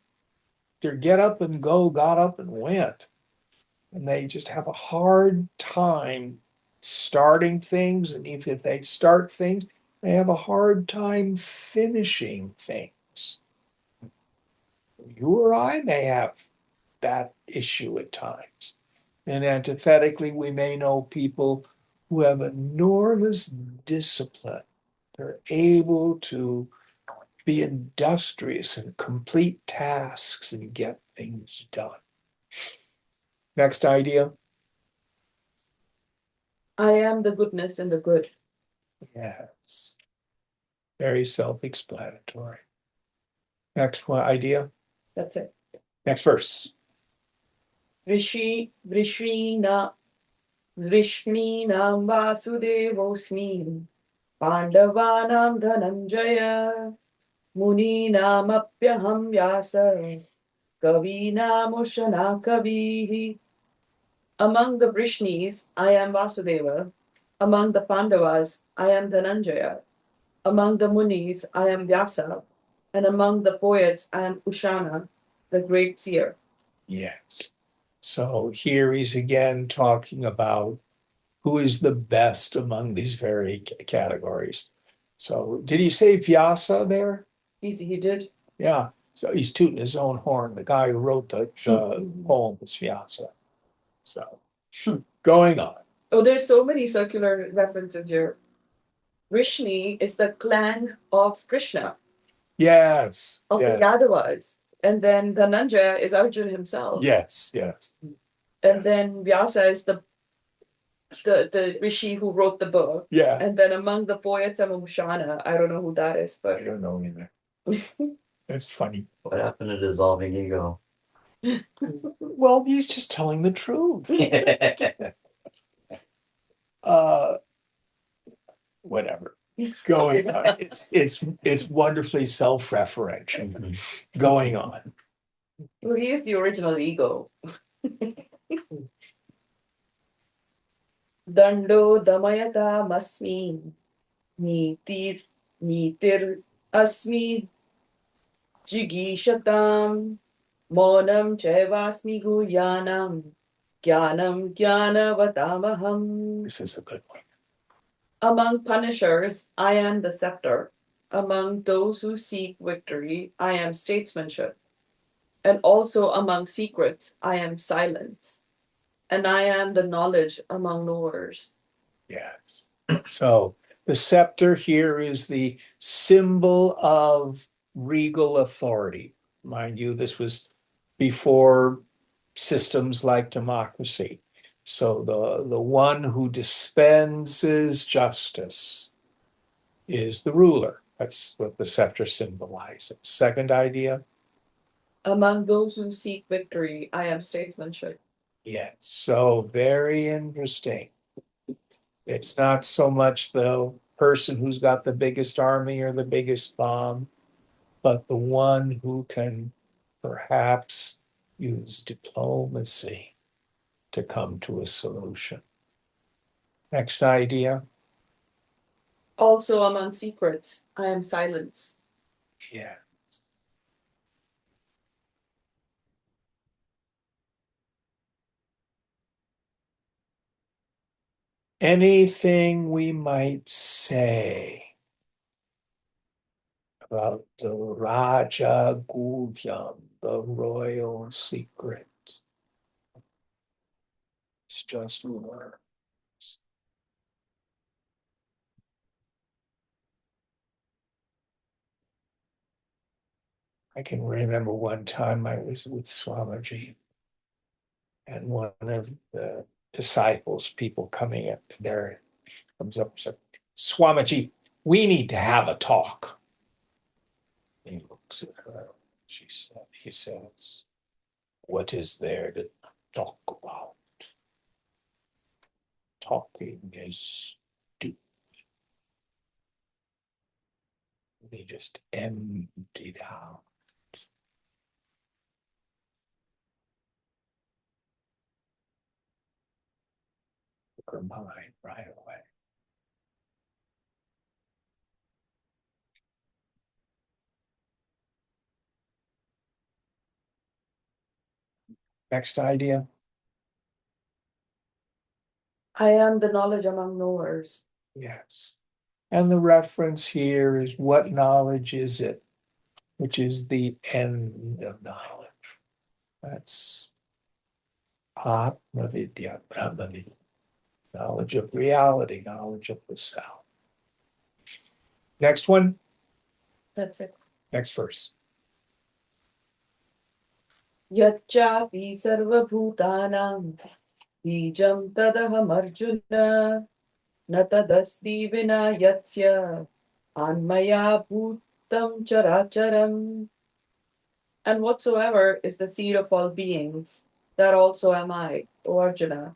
their get up and go, got up and went. And they just have a hard time starting things. And if they start things, they have a hard time finishing things. You or I may have that issue at times. And antithetically, we may know people who have enormous discipline. They're able to be industrious and complete tasks and get things done. Next idea. I am the goodness and the good. Yes. Very self-explanatory. Next one idea. That's it. Next verse. Vrishnina Vrishninam Vasudevosmi Pandavanam Dhananjaya Muninamapyaham Vyasa Kavinam Kavihi. Among the Vrishnis, I am Vasudeva. Among the Pandavas, I am Dhananjaya. Among the Munis, I am Vyasa. And among the poets, I am Ushana, the great seer. Yes. So here he's again talking about who is the best among these very categories. So did he say Vyasa there? He did. Yeah. So he's tooting his own horn. The guy who wrote the poem was Vyasa. So going on. Oh, there's so many circular references here. Vrishni is the clan of Krishna, Yes. of the Yadavas. And then Dhananjaya is Arjun himself. Yes. Yes. And then Vyasa is the rishi who wrote the book. Yeah. And then among the poets, I'm Ushana. I don't know who that is, I but don't know either. That's funny. What happened to dissolving ego? Well, he's just telling the truth. Whatever. Going on. It's wonderfully self-referential. Going on. well, he is the original ego. Dando damayata masmi nitir asmi jigishatam monam chaivasmi guyanam jnanam jnanavatamaham. This is a good one. Among punishers, I am the scepter. Among those who seek victory, I am statesmanship. And also among secrets, I am silence. And I am the knowledge among knowers. Yes. So the scepter here is the symbol of regal authority. Mind you, this was before systems like democracy. So the one who dispenses justice is the ruler. That's what the scepter symbolizes. Second idea? Among those who seek victory, I am statesmanship. Yes, so very interesting. It's not so much the person who's got the biggest army or the biggest bomb, but the one who can perhaps use diplomacy to come to a solution. Next idea? Also among secrets, I am silence. Yeah. Anything we might say about the Raja Gulyam, the royal secret? It's just words. I can remember one time I was with Swamiji, and one of the disciples, people coming up there, comes up and said, Swamiji, we need to have a talk. He looks at her. He says, what is there to talk about? Talking is stupid. They just emptied out. Her mind right away. Next idea. I am the knowledge among knowers. Yes. And the reference here is what knowledge is it, which is the end of knowledge. That's Atma Vidya, Brahma Vidya, knowledge of reality, knowledge of the self. Next one, That's it. next verse. Yacchapi sarvabhutanam bijam tadaham arjuna na tadasti vina yatsya anmaya bhutam characharam. And whatsoever is the seed of all beings, that also am I, O Arjuna.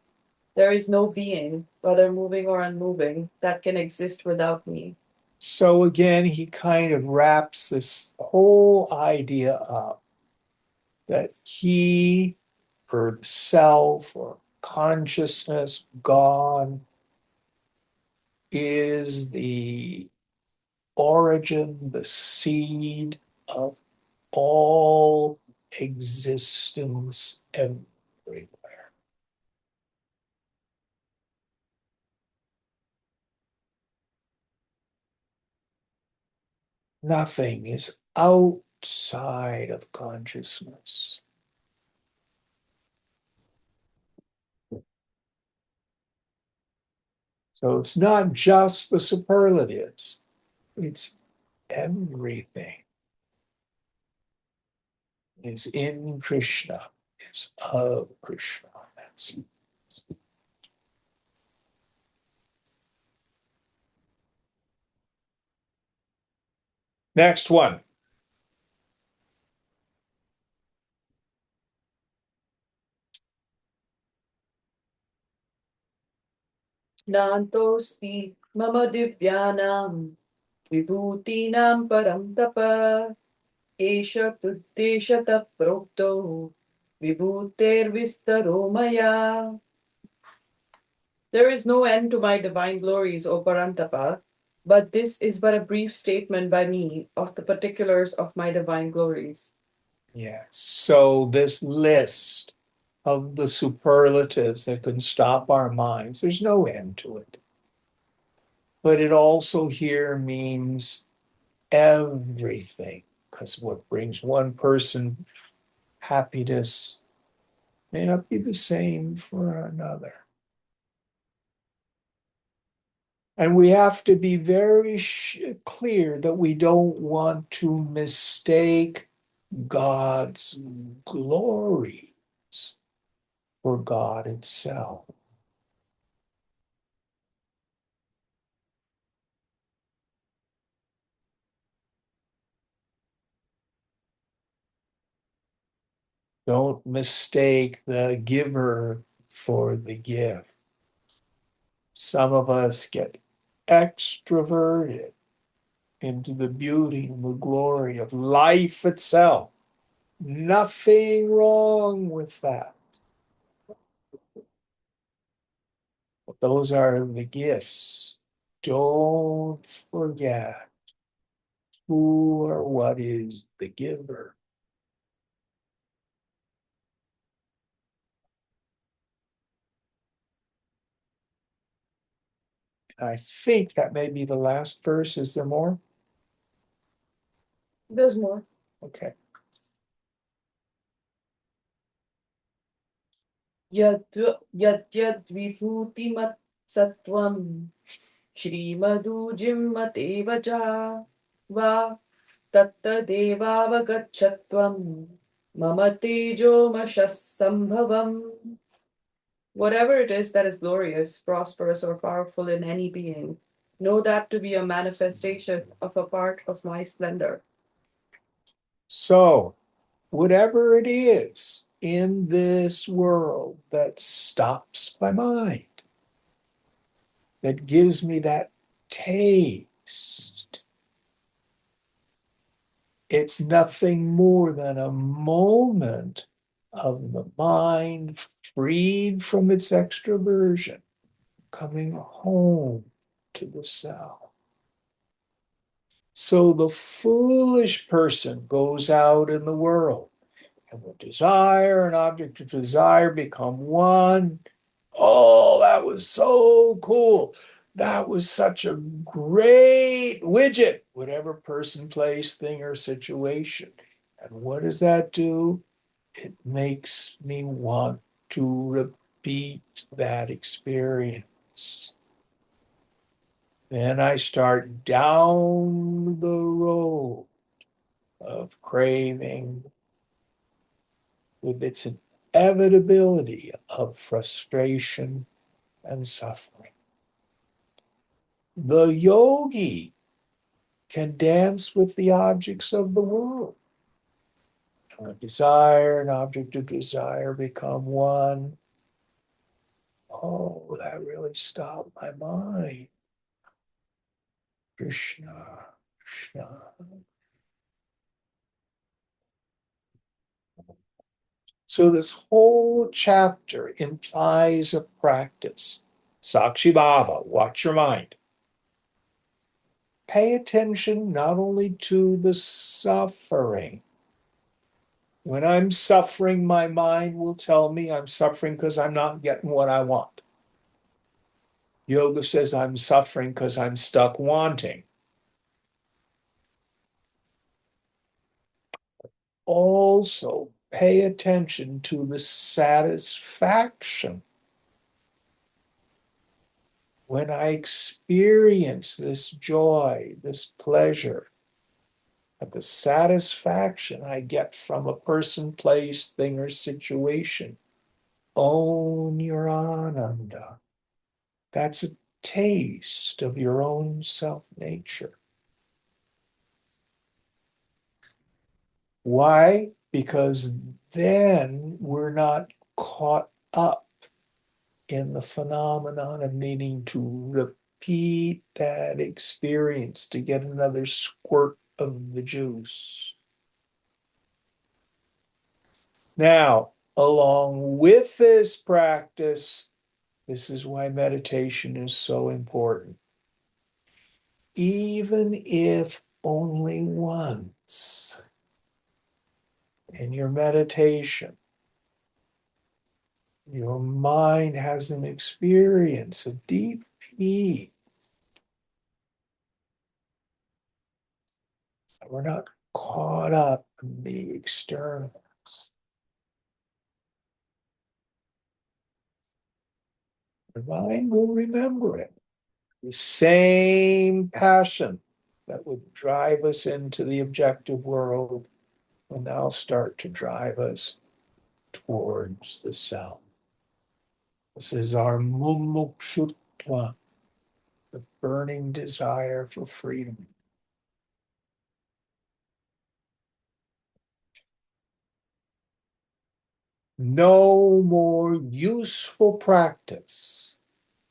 There is no being, whether moving or unmoving, that can exist without me. So again, he kind of wraps this whole idea up that he or self or consciousness, God, is the origin, the seed of all existence everywhere. Nothing is outside of consciousness. So it's not just the superlatives, it's everything is in Krishna, is of Krishna. That's next one. Nantosti mama divyanam vibhutinam param tapa esha tuddeshata prokto vibhuter vistaro maya. There is no end to my divine glories, O Parantapa, but this is but a brief statement by me of the particulars of my divine glories. Yes. So this list of the superlatives that can stop our minds, there's no end to it. But it also here means everything, because what brings one person happiness may not be the same for another. And we have to be very clear that we don't want to mistake God's glories for God itself. Don't mistake the giver for the gift. Some of us get extroverted into the beauty and the glory of life itself. Nothing wrong with that. Those are the gifts. Don't forget who or what is the giver. I think that may be the last verse. Is there more? There's more. Okay. Yadyadvibhutimat sattvam Shrimadujimmatev cha va tattadevavagachatvam mama tejomashasambhavam. Whatever it is that is glorious, prosperous, or powerful in any being, know that to be a manifestation of a part of my splendor. So, whatever it is in this world that stops my mind, that gives me that taste, it's nothing more than a moment of the mind freed from its extroversion, coming home to the self. So the foolish person goes out in the world, and the desire and object of desire become one. Oh, that was so cool. That was such a great widget, whatever person, place, thing, or situation. And what does that do? It makes me want to repeat that experience. Then I start down the road of craving with its inevitability of frustration and suffering. The yogi can dance with the objects of the world. A desire and object of desire become one. Oh, that really stopped my mind. Krishna, Krishna. So this whole chapter implies a practice. Sakshi Bhava, watch your mind. Pay attention not only to the suffering. When I'm suffering, my mind will tell me I'm suffering because I'm not getting what I want. Yoga says I'm suffering because I'm stuck wanting. Also, pay attention to the satisfaction. When I experience this joy, this pleasure, and the satisfaction I get from a person, place, thing, or situation, own your ananda. That's a taste of your own self-nature. Why? Because then we're not caught up in the phenomenon of needing to repeat that experience to get another squirt of the juice. Now, along with this practice, this is why meditation is so important. Even if only once in your meditation, your mind has an experience of deep peace. We're not caught up in the externals. The mind will remember it. The same passion that would drive us into the objective world will now start to drive us towards the self. This is our mumukshutva, the burning desire for freedom. No more useful practice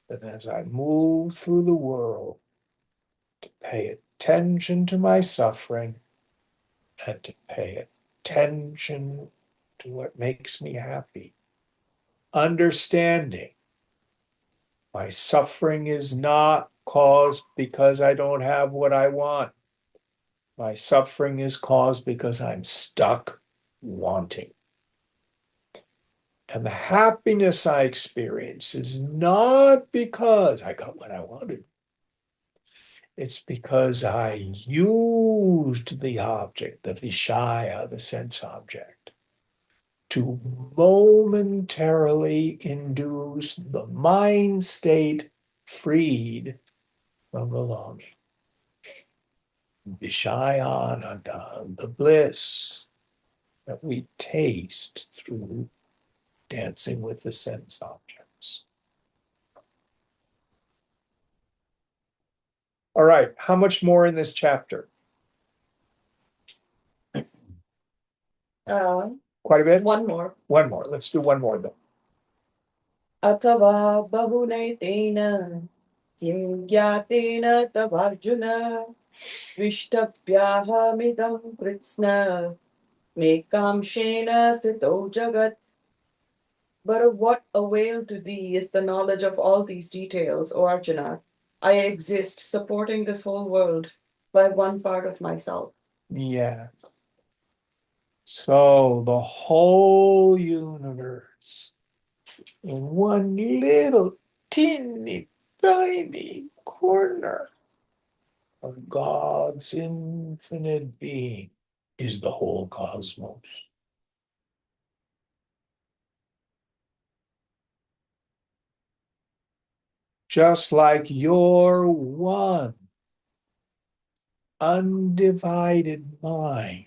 than as I move through the world to pay attention to my suffering and to pay attention to what makes me happy. Understanding my suffering is not caused because I don't have what I want. My suffering is caused because I'm stuck wanting. And the happiness I experience is not because I got what I wanted. It's because I used the object, the Vishaya, the sense object, to momentarily induce the mind state freed from the longing. Vishayananda, the bliss that we taste through dancing with the sense objects. All right, how much more in this chapter? Quite a bit? One more. One more. Let's do one more though. Atava bahunaytena kim gyatena tavarjuna vishtapyahamidam kritsna mekamshena sito jagat. But of what avail to thee is the knowledge of all these details, O Arjuna? I exist supporting this whole world by one part of myself. Yes. So the whole universe in one little teeny tiny corner of God's infinite being is the whole cosmos. Just like your one undivided mind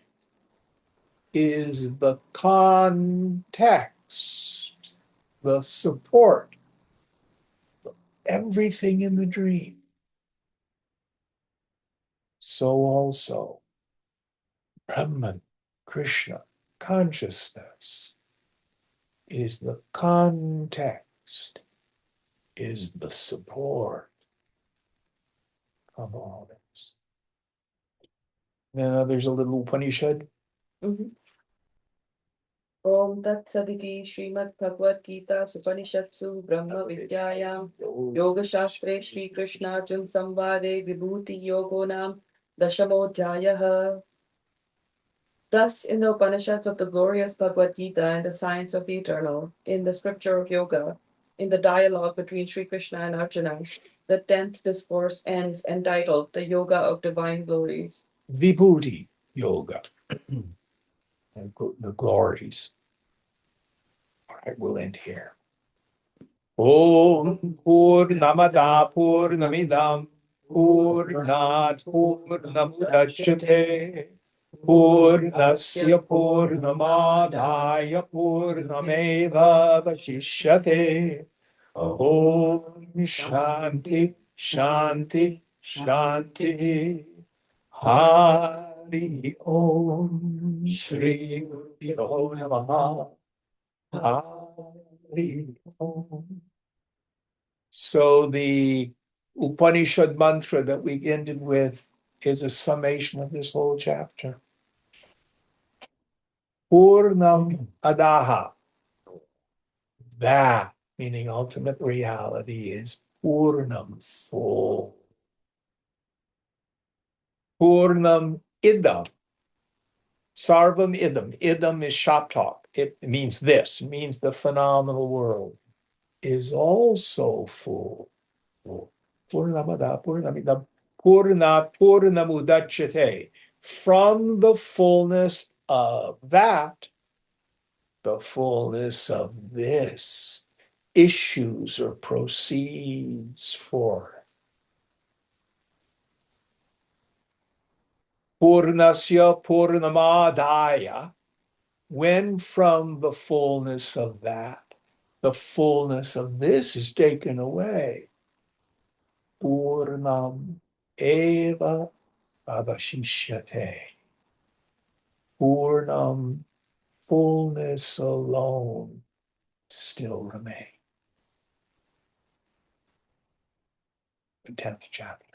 is the context, the support, everything in the dream. So also, Brahman, Krishna, consciousness is the context, is the support of all this. Now there's a little Upanishad. Om Tat Saditi Srimad Bhagavad Gita Supanishatsu Brahma Vidyayam Yoga Shastre Shri Krishna Arjun Samvade Vibhuti Yogo Nam Dashamodhyayah. Thus, in the Upanishads of the glorious Bhagavad Gita and the science of the eternal, in the scripture of yoga, in the dialogue between Sri Krishna and Arjuna, the 10th discourse ends entitled The Yoga of Divine Glories. Vibhuti Yoga. And the glories. All right, we'll end here. Om Purnamada Purnamidam Purnat Purnamudachyate Purnasya Purnamadaya Purnameva Vashishyate. Om Shanti Shanti Shanti. Hari Om Shri Guru Namaha. Hari Om. So the Upanishad mantra that we ended with is a summation of this whole chapter. Purnam Adaha. That, meaning ultimate reality, is Purnam, full. Purnam Idam. Sarvam Idam. Idam is shop talk. It means this, it means the phenomenal world is also full. Purnamada Purnamidam Purna Purnamudachyate. From the fullness of that, the fullness of this issues or proceeds forth. Purnasya Purnamadaya, when from the fullness of that, the fullness of this is taken away. Purnam eva avashishyate. Purnam, fullness alone still remains. The 10th chapter.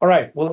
All right, well,